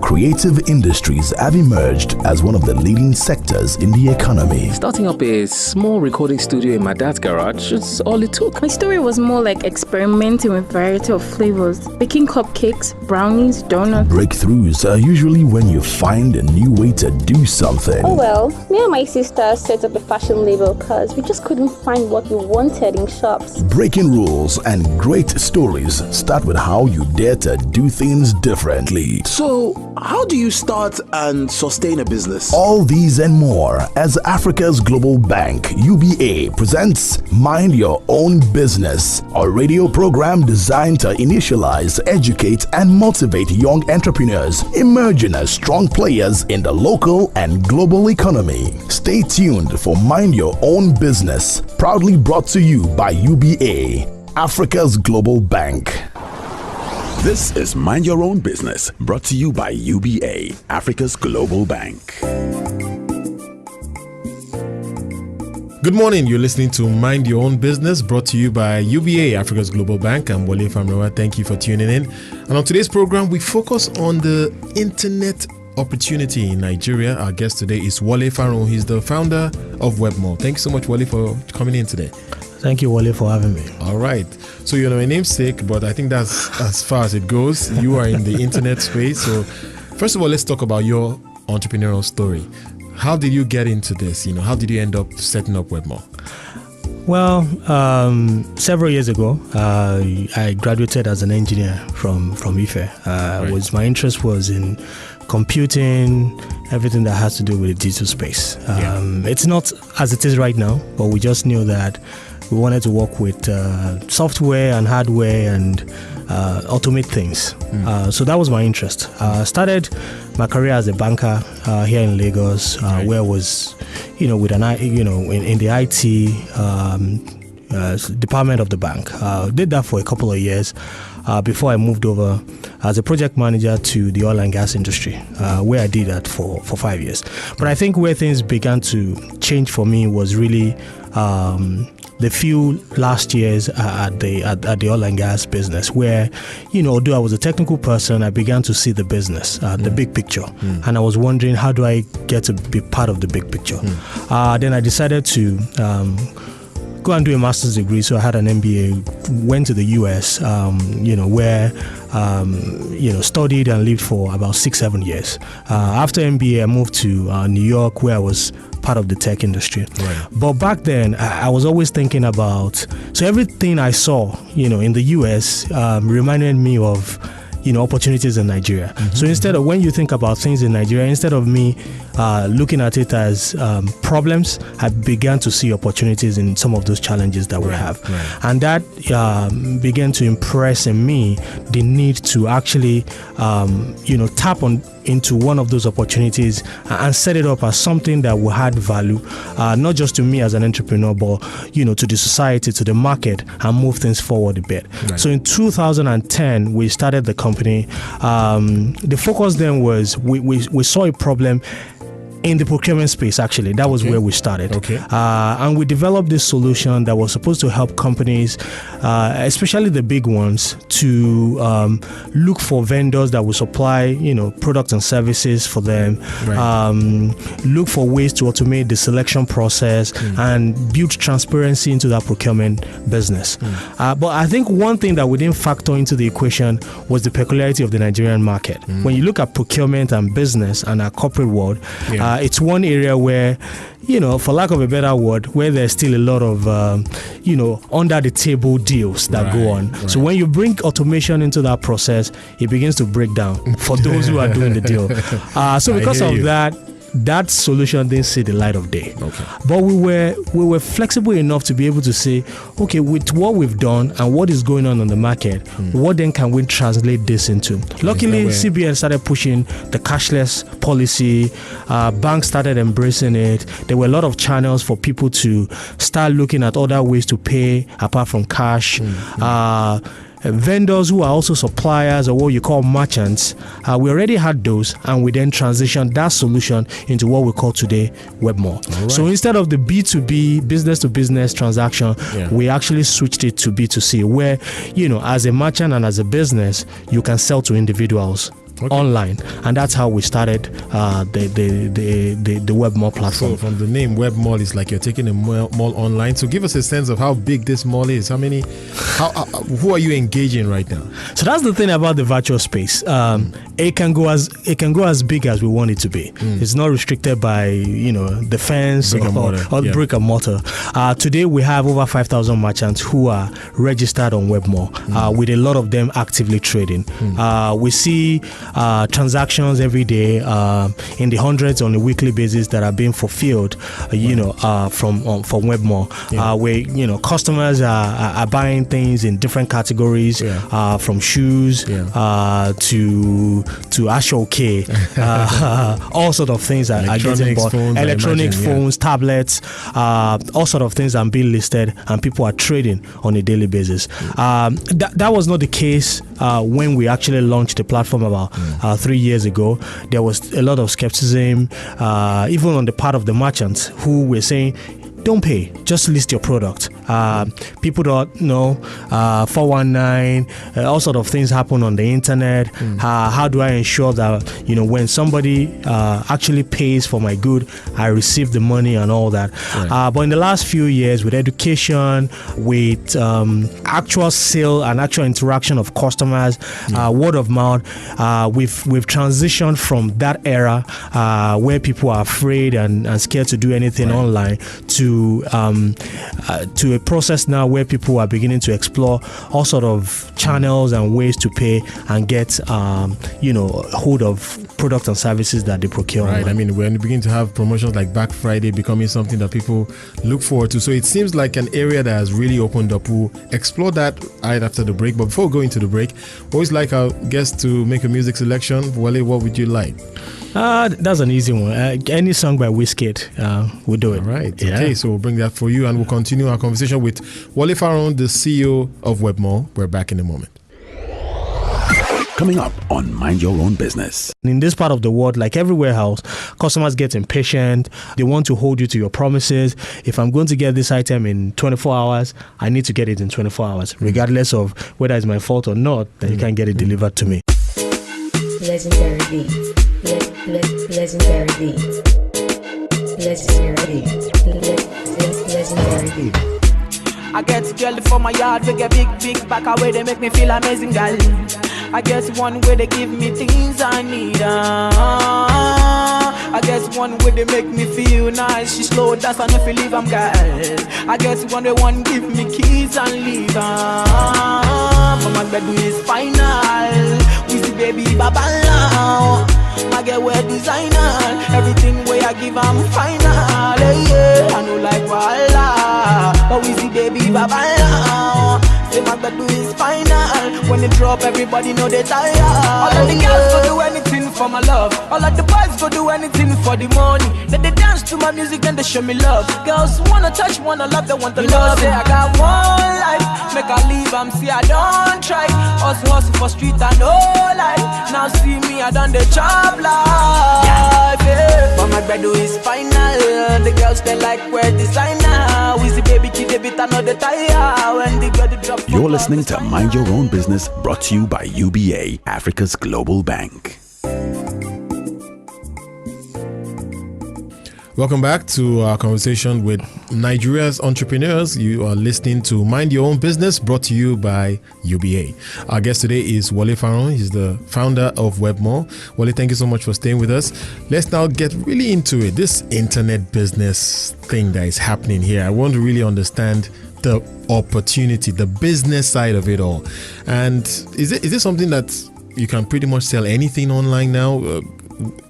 creative industries have emerged as one of the leading sectors in the economy. Starting up a small recording studio in my dad's garage is all it took. My story was more like experimenting with variety of flavors, baking cupcakes, brownies, donuts. Breakthroughs are usually when you find a new way to do something. Oh well, me and my sister set up a fashion label because we just couldn't find what we wanted in shops. Breaking rules and great stories start with how you dare to do things differently. So, how do you start and sustain a business? All these and more as Africa's Global Bank, UBA, presents Mind Your Own Business, a radio program designed to initialize, educate, and motivate young entrepreneurs emerging as strong players in the local and global economy. Stay tuned for Mind Your Own Business, proudly brought to you by UBA, Africa's Global Bank. This is Mind Your Own Business, brought to you by UBA, Africa's Global Bank. Good morning, you're listening to Mind Your Own Business, brought to you by UBA, Africa's Global Bank. I'm Wole Faroun. Thank you for tuning in. And on today's program, we focus on the internet opportunity in Nigeria. Our guest today is Wole Faroun. He's the founder of WebmallNG. Thank you so much, Wole, for coming in today. Thank you, Wole, for having me. All right. So you're my namesake, but I think that's as far as it goes. You are in the internet space. So first of all, let's talk about your entrepreneurial story. How did you get into this? How did you end up setting up WebmallNG? Well, several years ago, I graduated as an engineer from IFE. Right. My interest was in computing, everything that has to do with the digital space. It's not as it is right now, but we just knew that we wanted to work with software and hardware and automate things. So that was my interest. Started my career as a banker here in Lagos, where I was, with an in the IT department of the bank. Did that for a couple of years before I moved over as a project manager to the oil and gas industry, where I did that for 5 years. But I think where things began to change for me was really the few last years at the oil and gas business, where, although I was a technical person, I began to see the business, the big picture. And I was wondering, how do I get to be part of the big picture? Then I decided to go and do a master's degree. So I had an MBA, went to the US, where, studied and lived for about 6-7 years. After MBA, I moved to New York, where I was part of the tech industry. Right. But back then, I was always thinking about, so everything I saw, in the US reminded me of, opportunities in Nigeria. So instead of, when you think about things in Nigeria, instead of me looking at it as problems, I began to see opportunities in some of those challenges that we have. Right. And that began to impress in me the need to actually, tap into one of those opportunities and set it up as something that will add value, not just to me as an entrepreneur, but, to the society, to the market, and move things forward a bit. Right. So in 2010, we started the company. The focus then was we saw a problem in the procurement space. Actually, that was where we started. And we developed this solution that was supposed to help companies, especially the big ones, to look for vendors that will supply, products and services for them. Look for ways to automate the selection process and build transparency into that procurement business. But I think one thing that we didn't factor into the equation was the peculiarity of the Nigerian market. When you look at procurement and business and our corporate world, it's one area where, for lack of a better word, where there's still a lot of, under the table deals that go on. Right. So when you bring automation into that process, it begins to break down for those who are doing the deal. So because of that solution didn't see the light of day. But we were flexible enough to be able to say, okay, with what we've done and what is going on the market, what then can we translate this into? Luckily, CBN started pushing the cashless policy. Banks started embracing it. There were a lot of channels for people to start looking at other ways to pay apart from cash. Vendors who are also suppliers, or what you call merchants, we already had those, and we then transitioned that solution into what we call today WebmallNG. Right. So instead of the B2B, business to business transaction, we actually switched it to B2C, where, as a merchant and as a business, you can sell to individuals online, and that's how we started the WebMall platform. So from the name WebMall, it's like you're taking a mall online. So give us a sense of how big this mall is. Who are you engaging right now? So that's the thing about the virtual space. It can go as big as we want it to be. It's not restricted by the fence or the brick and mortar. Today we have over 5,000 merchants who are registered on WebMall, with a lot of them actively trading. We see transactions every day in the hundreds on a weekly basis that are being fulfilled, from WebMall, where customers are buying things in different categories, from shoes to Ashoke, all sort of things are getting bought. Electronic phones, tablets, all sort of things are being listed, and people are trading on a daily basis. That was not the case when we actually launched the platform about 3 years ago. There was a lot of skepticism, even on the part of the merchants who were saying, don't pay, just list your product. People don't know, 419, all sort of things happen on the internet. How do I ensure that when somebody actually pays for my good, I receive the money and all that? But in the last few years, with education, with actual sale and actual interaction of customers, word of mouth, we've transitioned from that era where people are afraid and scared to do anything online to a process now where people are beginning to explore all sort of channels and ways to pay and get hold of products and services that they procure. Right. Online. I mean, when we begin to have promotions like Black Friday becoming something that people look forward to, so it seems like an area that has really opened up. We'll explore that right after the break. But before we go into the break, always like our guests to make a music selection. Wole, what would you like? That's an easy one. Any song by Wizkid, we'll do it. All right. Yeah. Okay, so we'll bring that for you, and we'll continue our conversation with Wole Faroun, the CEO of WebMall. We're back in a moment. Coming up on Mind Your Own Business. In this part of the world, like everywhere else, customers get impatient. They want to hold you to your promises. If I'm going to get this item in 24 hours, I need to get it in 24 hours, regardless of whether it's my fault or not, that you can't get it delivered to me. Legendary beat. Legendary beat. Legendary beat. Legendary beat. I get girl for my yard, we get big back away, they make me feel amazing, girl. I guess one way they give me things I need. I guess one way they make me feel nice. She slow, that's enough to leave, I'm girl. I guess one way one give me keys and leave. But my bed is final. We see baby baba now. I get wear designer. Everything way I give I'm final. Yeah, I know like voila. But we see baby baba now. Say my bed is final. When they drop, everybody know they tired. All of the girls go do anything for my love. All of the boys go do anything for the money. Then they dance to my music, then they show me love. Girls wanna touch, wanna love, they want the love. Say I got one life, make I leave, see I don't try. Hustle for street and no life. Now see me, I done the job life. Yeah. But my bed is final. The girls they like wear designer. We see baby kid, they beat another tire. When they got the drop. You're listening to Mind Your Own Business, brought to you by UBA, Africa's Global Bank. Welcome back to our conversation with Nigeria's entrepreneurs. You are listening to Mind Your Own Business, brought to you by UBA. Our guest today is Wole Faroun. He's the founder of WebMall. Wole, thank you so much for staying with us. Let's now get really into it. This internet business thing that is happening here. I want to really understand the opportunity, the business side of it all. And is it something that you can pretty much sell anything online now?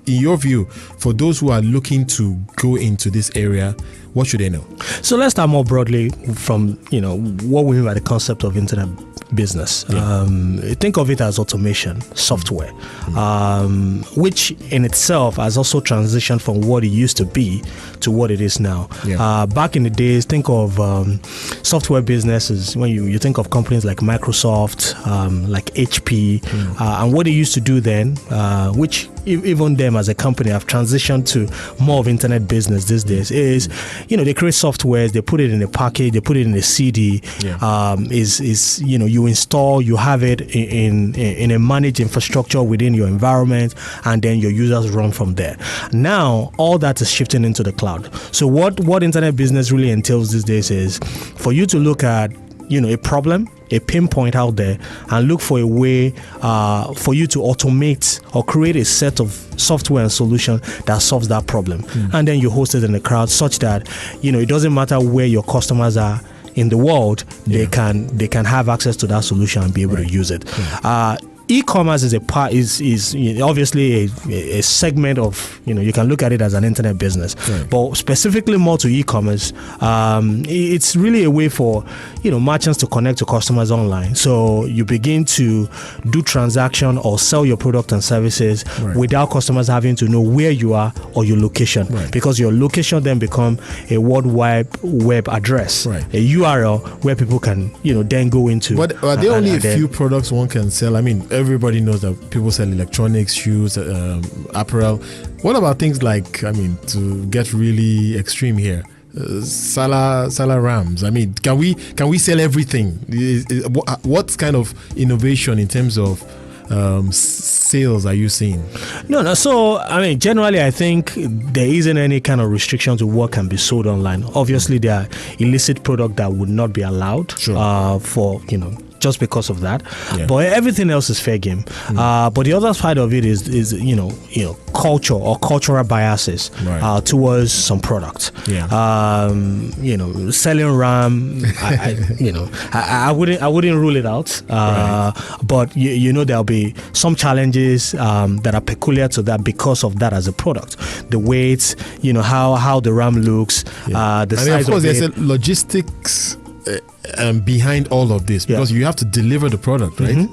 In your view, for those who are looking to go into this area, what should they know? So let's start more broadly from what we mean by the concept of internet business. Think of it as automation software, which in itself has also transitioned from what it used to be to what it is now. Back in the days, think of software businesses when you think of companies like Microsoft, like HP, and what they used to do then, which even them as a company have transitioned to more of internet business these days, is they create softwares, they put it in a package, they put it in a CD. You you install, you have it in a managed infrastructure within your environment, and then your users run from there. Now, all that is shifting into the cloud. So what internet business really entails these days is for you to look at, a problem, a pinpoint out there, and look for a way for you to automate or create a set of software and solution that solves that problem. And then you host it in the cloud such that, it doesn't matter where your customers are in the world, they can have access to that solution and be able to use it. E-commerce is obviously a segment of, you can look at it as an internet business, but specifically more to e-commerce, it's really a way for, merchants to connect to customers online. So you begin to do transaction or sell your product and services without customers having to know where you are or your location, because your location then become a World Wide Web address, a URL where people can, then go into. But are there only a few products one can sell? I mean, everybody knows that people sell electronics, shoes, apparel. What about things like, to get really extreme here, Salah Rams? I mean, can we sell everything? What kind of innovation in terms of sales are you seeing? No. So, generally, I think there isn't any kind of restriction to what can be sold online. Obviously, there are illicit products that would not be allowed for, just because of that. But everything else is fair game. But the other side of it is culture or cultural biases towards some product. Selling RAM, I wouldn't rule it out. But there'll be some challenges that are peculiar to that because of that as a product. The weight, how the RAM looks, the size of it. There's a logistics behind all of this, because you have to deliver the product, right?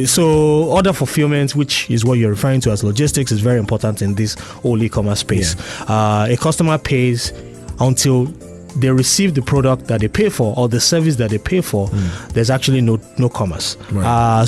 So order fulfillment, which is what you're referring to as logistics, is very important in this whole e-commerce space. A customer pays until they receive the product that they pay for or the service that they pay for. There's actually no commerce.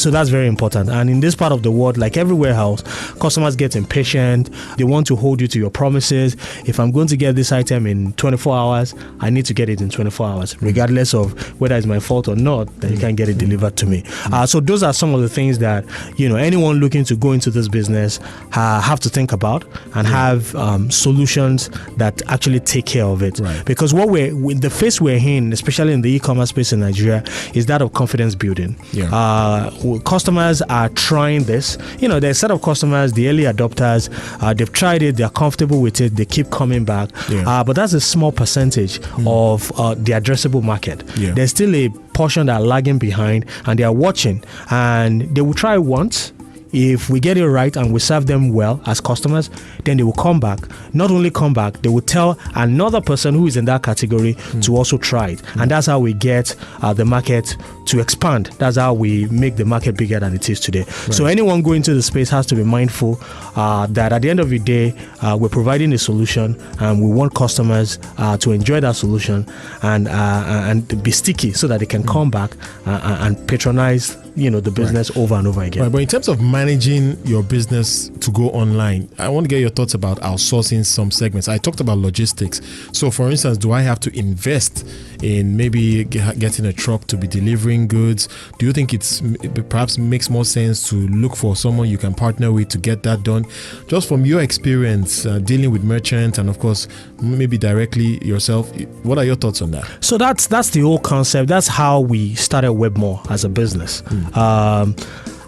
So that's very important. And in this part of the world, like everywhere else, customers get impatient. They want to hold you to your promises. If I'm going to get this item in 24 hours, I need to get it in 24 hours, regardless of whether it's my fault or not, that you can't get it delivered to me. So those are some of the things that, anyone looking to go into this business have to think about and have solutions that actually take care of it. Because the phase we're in, especially in the e-commerce space in Nigeria, is that of confidence building. Customers are trying this. There's a set of customers, the early adopters, they've tried it, they're comfortable with it, they keep coming back. But that's a small percentage of the addressable market. There's still a portion that are lagging behind, and they are watching, and they will try once. If we get it right and we serve them well as customers, then they will come back. Not only come back, they will tell another person who is in that category to also try it. And that's how we get the market to expand. That's how we make the market bigger than it is today. So anyone going into the space has to be mindful that at the end of the day, we're providing a solution, and we want customers to enjoy that solution and be sticky so that they can come back and patronize the business over and over again. But in terms of managing your business to go online, I want to get your thoughts about outsourcing some segments. I talked about logistics. So for instance, do I have to invest in maybe getting a truck to be delivering goods? Do you think it perhaps makes more sense to look for someone you can partner with to get that done? Just from your experience dealing with merchants and of course maybe directly yourself, what are your thoughts on that? So that's the whole concept. That's how we started WebmallNG as a business.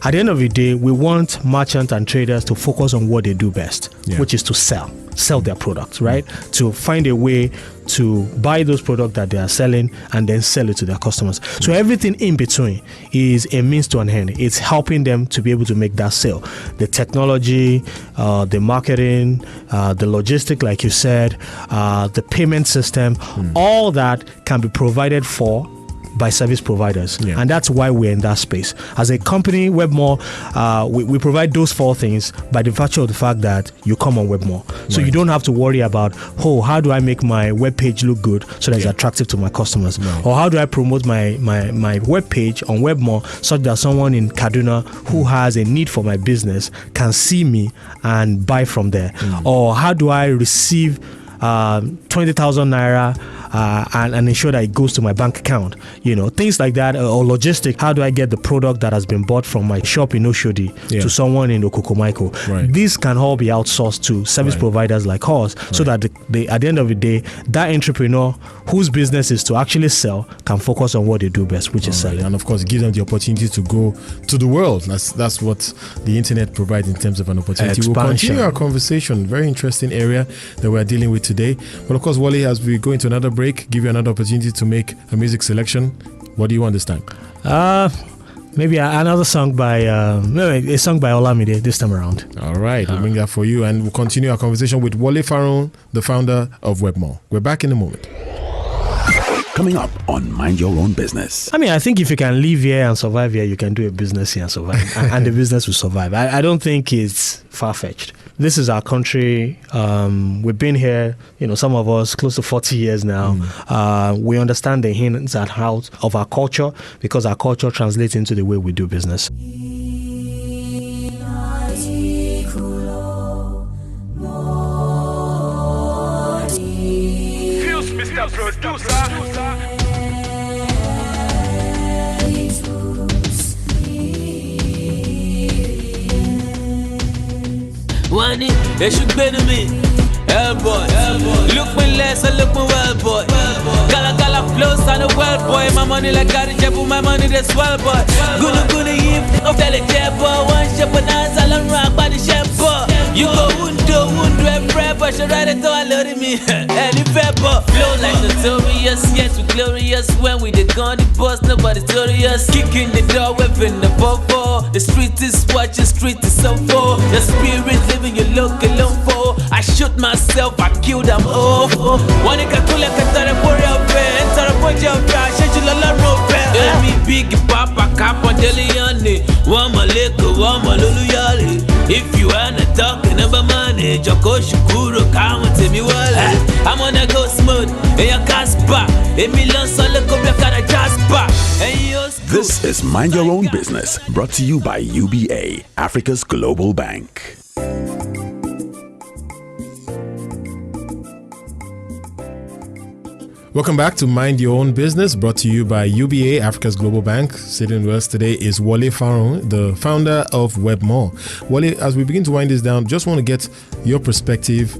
At the end of the day, we want merchants and traders to focus on what they do best, which is to sell their products, right? To find a way to buy those products that they are selling and then sell it to their customers. So everything in between is a means to an end. It's helping them to be able to make that sale. The technology, the marketing, the logistic, like you said, the payment system, all that can be provided for by service providers, and that's why we're in that space. As a company, WebmallNG, we provide those four things by the virtue of the fact that you come on WebmallNG. So you don't have to worry about, how do I make my web page look good so that it's attractive to my customers, or how do I promote my web page on WebmallNG such that someone in Kaduna who has a need for my business can see me and buy from there, or how do I receive 20,000 naira and ensure that it goes to my bank account. Things like that, or logistic. How do I get the product that has been bought from my shop in Oshodi to someone in Okokomaiko? Right. These can all be outsourced to service providers like us, so that at the end of the day, that entrepreneur whose business is to actually sell can focus on what they do best, which is selling. And of course, give them the opportunity to go to the world. That's what the internet provides in terms of an opportunity. Expansion. We'll continue our conversation. Very interesting area that we're dealing with today. But of course, Wole, as we go into another break, give you another opportunity to make a music selection. What do you want this time? Maybe another song by a song by Olamide this time around. All right, we'll bring that for you, and we'll continue our conversation with Wole Faroun, the founder of WebMall. We're back in a moment. Coming up on Mind Your Own Business. I think if you can live here and survive here, you can do a business here and survive, and the business will survive. I don't think it's far-fetched. This is our country. We've been here, some of us close to 40 years now. We understand the ins and outs of our culture, because our culture translates into the way we do business. Fuse, Mr. Producer. One they should be to me. Boy. Look me less, I look me well, boy. Gala flows on the well, boy. My money like got it, but my money that's well, boy. Gonna you of the jet, boy. One ship and eyes, all I'm rock by the chef, boy. You go undo, every but you ride it, I love me. Any pepper flow like notorious, yes, we glorious. When we the gun, the boss, nobody's glorious. Kicking the door, weapon the bubble. The street is watching, street is so full. The spirit living your local alone for. I shoot myself, I kill them all. One can pull like a territorial pen, territorial trash, and you la rope. Every big papa cap on Deliane. One maleko, one maluluyali. If you ain't talking about money, Joko Shukuro, come to me well. I'm on a go smooth, and your caspa. This is Mind Your Own Business, brought to you by UBA, Africa's Global Bank. Welcome back to Mind Your Own Business, brought to you by UBA, Africa's Global Bank. Sitting with us today is Wole Faroun, the founder of WebMall. Wole, as we begin to wind this down, just want to get your perspective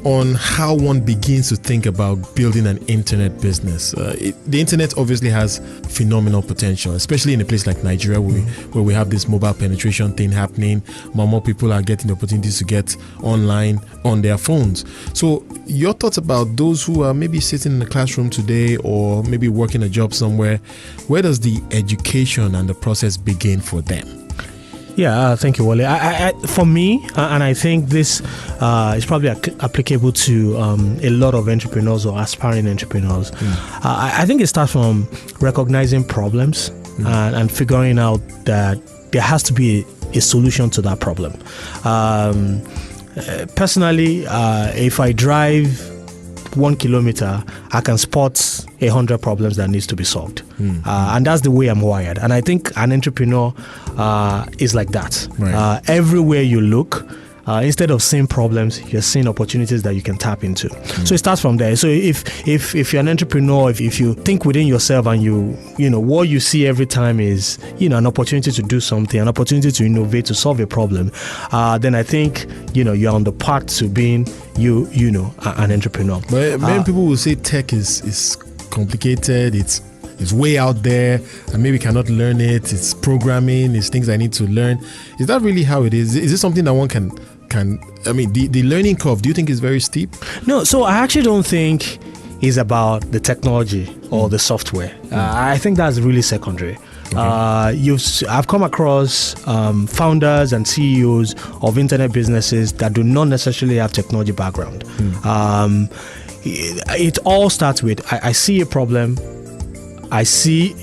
on how one begins to think about building an internet business. The internet obviously has phenomenal potential, especially in a place like Nigeria where we have this mobile penetration thing happening. More people are getting the opportunities to get online on their phones. So your thoughts about those who are maybe sitting in the classroom today or maybe working a job somewhere, where does the education and the process begin for them? Yeah, thank you, Wole. For me, and I think this is probably applicable to a lot of entrepreneurs or aspiring entrepreneurs. I think it starts from recognizing problems and figuring out that there has to be a solution to that problem. Personally, if I drive 1 kilometer, I can spot 100 problems that needs to be solved. And that's the way I'm wired. And I think an entrepreneur is like that. Right. Everywhere you look, instead of seeing problems, you're seeing opportunities that you can tap into. So it starts from there. So if you're an entrepreneur, if you think within yourself and you know what you see every time is an opportunity to do something, an opportunity to innovate, to solve a problem, then I think you're on the path to being an entrepreneur. But many people will say tech is complicated. It's way out there, and maybe cannot learn it. It's programming. It's things I need to learn. Is that really how it is? Is it something that one can? I mean, the learning curve, do you think is very steep? No. So I actually don't think it's about the technology or the software. I think that's really secondary. Okay. I've come across founders and CEOs of internet businesses that do not necessarily have technology background. It all starts with I see a problem. I see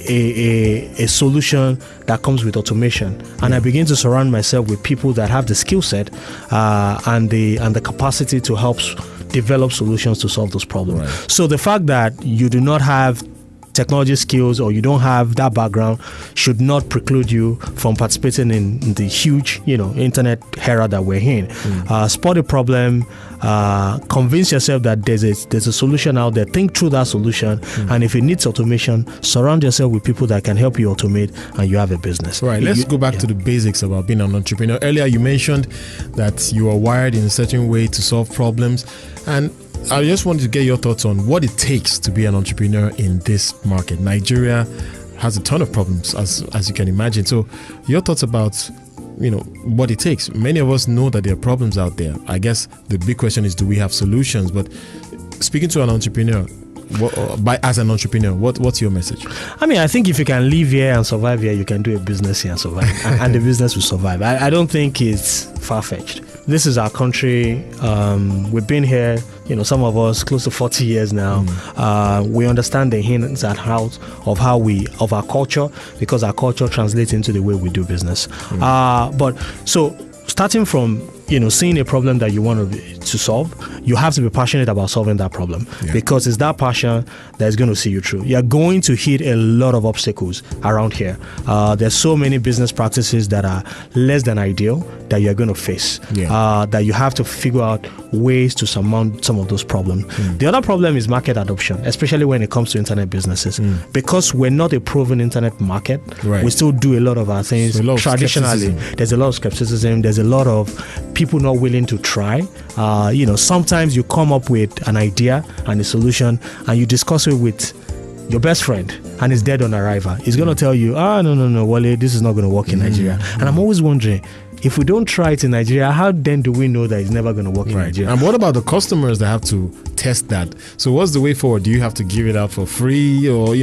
a solution that comes with automation, and I begin to surround myself with people that have the skill set and the capacity to help develop solutions to solve those problems. Right. So the fact that you do not have technology skills or you don't have that background should not preclude you from participating in the huge, internet era that we're in. Spot a problem, convince yourself that there's a solution out there. Think through that solution, and if it needs automation, surround yourself with people that can help you automate, and you have a business. Right. Let's go back to the basics about being an entrepreneur. Earlier, you mentioned that you are wired in a certain way to solve problems, and I just wanted to get your thoughts on what it takes to be an entrepreneur in this market. Nigeria has a ton of problems, as you can imagine. So, your thoughts about what it takes. Many of us know that there are problems out there. I guess the big question is, do we have solutions? But speaking to an entrepreneur, as an entrepreneur, what's your message? I think if you can live here and survive here, you can do a business here and survive, and the business will survive. I don't think it's far-fetched. This is our country. We've been here, some of us close to 40 years now. We understand the ins and outs of our culture, because our culture translates into the way we do business. But so starting from seeing a problem that you want to solve, you have to be passionate about solving that problem, because it's that passion that is going to see you through. You're going to hit a lot of obstacles around here. There's so many business practices that are less than ideal that you're going to face, that you have to figure out ways to surmount some of those problems. The other problem is market adoption, especially when it comes to internet businesses. Because we're not a proven internet market, we still do a lot of our things traditionally. There's a lot of skepticism. There's a lot of people not willing to try. Sometimes you come up with an idea and a solution, and you discuss it with your best friend, and it's dead on arrival. He's going to tell you, no, Wole, this is not going to work in Nigeria. And I'm always wondering, if we don't try it in Nigeria, how then do we know that it's never going to work in Nigeria? And what about the customers that have to test that? So what's the way forward? Do you have to give it out for free? Or,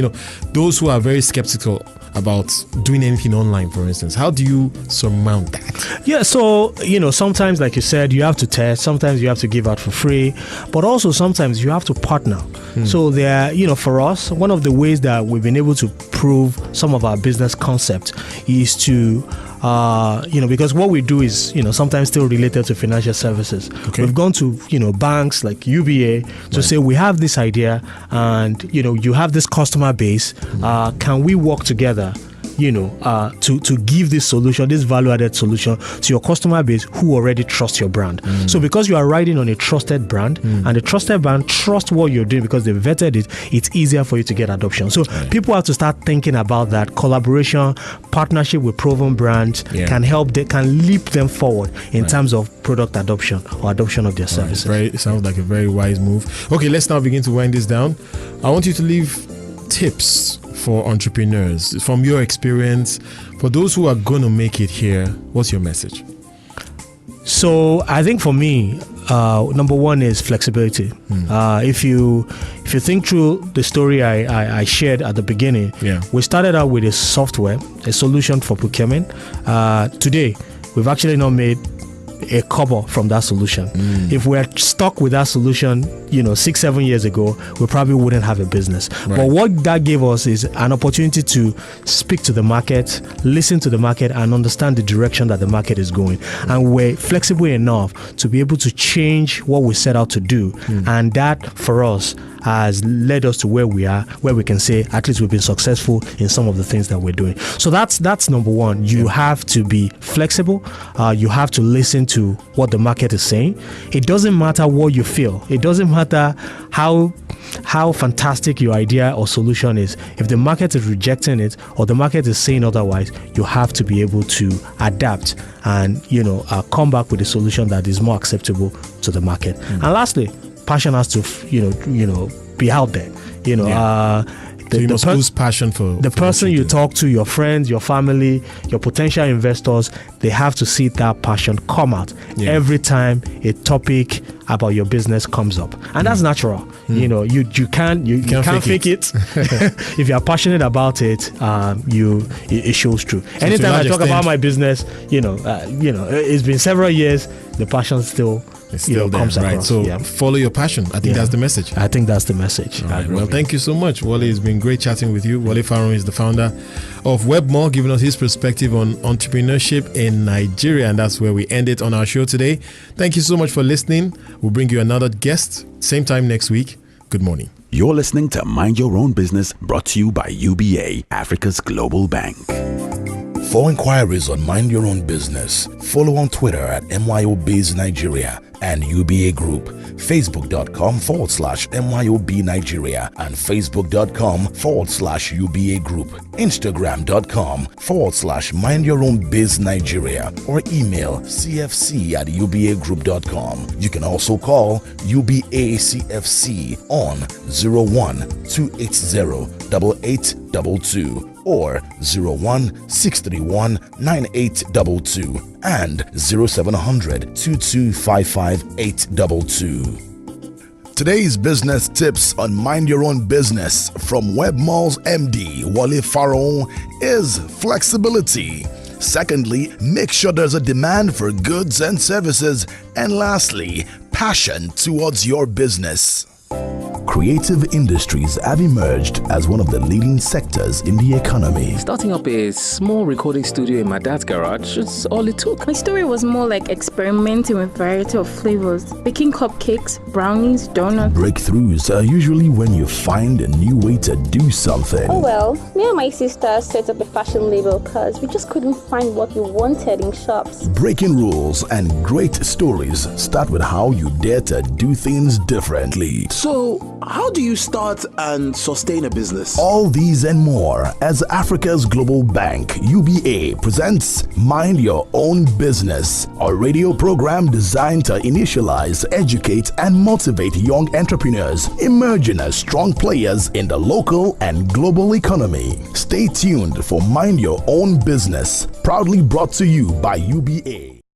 those who are very skeptical about doing anything online, for instance, how do you surmount that? Yeah, so, sometimes, like you said, you have to test. Sometimes you have to give out for free. But also sometimes you have to partner. So there, for us, one of the ways that we've been able to prove some of our business concept is to because what we do is, sometimes still related to financial services. We've gone to, banks like UBA to say, we have this idea and, you have this customer base. Can we work together? To give this solution, this value-added solution to your customer base who already trust your brand. So because you are riding on a trusted brand, and the trusted brand trust what you're doing because they vetted it, it's easier for you to get adoption. So people have to start thinking about that. Collaboration, partnership with proven brands can help. They can leap them forward in terms of product adoption or adoption of their services. It sounds like a very wise move. Okay, let's now begin to wind this down. I want you to leave tips for entrepreneurs from your experience. For those who are going to make it here, what's your message? So I think for me, number one is flexibility. If you think through the story I shared at the beginning, we started out with a software, a solution for procurement. Today, we've actually not made a cover from that solution. If we're stuck with that solution, 6-7 years ago, we probably wouldn't have a business. But what that gave us is an opportunity to speak to the market, listen to the market, and understand the direction that the market is going. And we're flexible enough to be able to change what we set out to do. And that, for us, has led us to where we are, where we can say at least we've been successful in some of the things that we're doing. So that's number one. You have to be flexible. You have to listen to what the market is saying. It doesn't matter what you feel. It doesn't matter how fantastic your idea or solution is. If the market is rejecting it or the market is saying otherwise, you have to be able to adapt and come back with a solution that is more acceptable to the market. And lastly, passion has to be out there. So you must lose passion for the person you talk to, your friends, your family, your potential investors. They have to see that passion come out every time a topic about your business comes up, and that's natural. You can't fake it. If you are passionate about it, it shows through. So anytime I talk about my business, it's been several years. The passion still. It's still there, comes right? Across. So follow your passion. I think that's the message. I think that's the message. Right. Well, thank you so much, Wole. It's been great chatting with you. Wole Faroun is the founder of WebmallNG, giving us his perspective on entrepreneurship in Nigeria, and that's where we end it on our show today. Thank you so much for listening. We'll bring you another guest, same time next week. Good morning. You're listening to Mind Your Own Business, brought to you by UBA, Africa's global bank. For inquiries on Mind Your Own Business, follow on Twitter at MYOB Nigeria and UBA Group, Facebook.com/MYOB Nigeria and Facebook.com/UBA Group, Instagram.com/Mind Your Own Biz Nigeria, or email cfc@ubagroup.com. You can also call UBA CFC on 01-280-8822 or 01-631-9822 and 0700-2255-822. Today's business tips on Mind Your Own Business from WebmallNG Wole Faroun is flexibility. Secondly, make sure there's a demand for goods and services. And lastly, passion towards your business. Creative industries have emerged as one of the leading sectors in the economy. Starting up a small recording studio in my dad's garage is all it took. My story was more like experimenting with variety of flavors, baking cupcakes, brownies, donuts. Breakthroughs are usually when you find a new way to do something. Oh well, me and my sister set up a fashion label because we just couldn't find what we wanted in shops. Breaking rules and great stories start with how you dare to do things differently. So, how do you start and sustain a business? All these and more as Africa's global bank, UBA, presents Mind Your Own Business, a radio program designed to initialize, educate, and motivate young entrepreneurs emerging as strong players in the local and global economy. Stay tuned for Mind Your Own Business, proudly brought to you by UBA.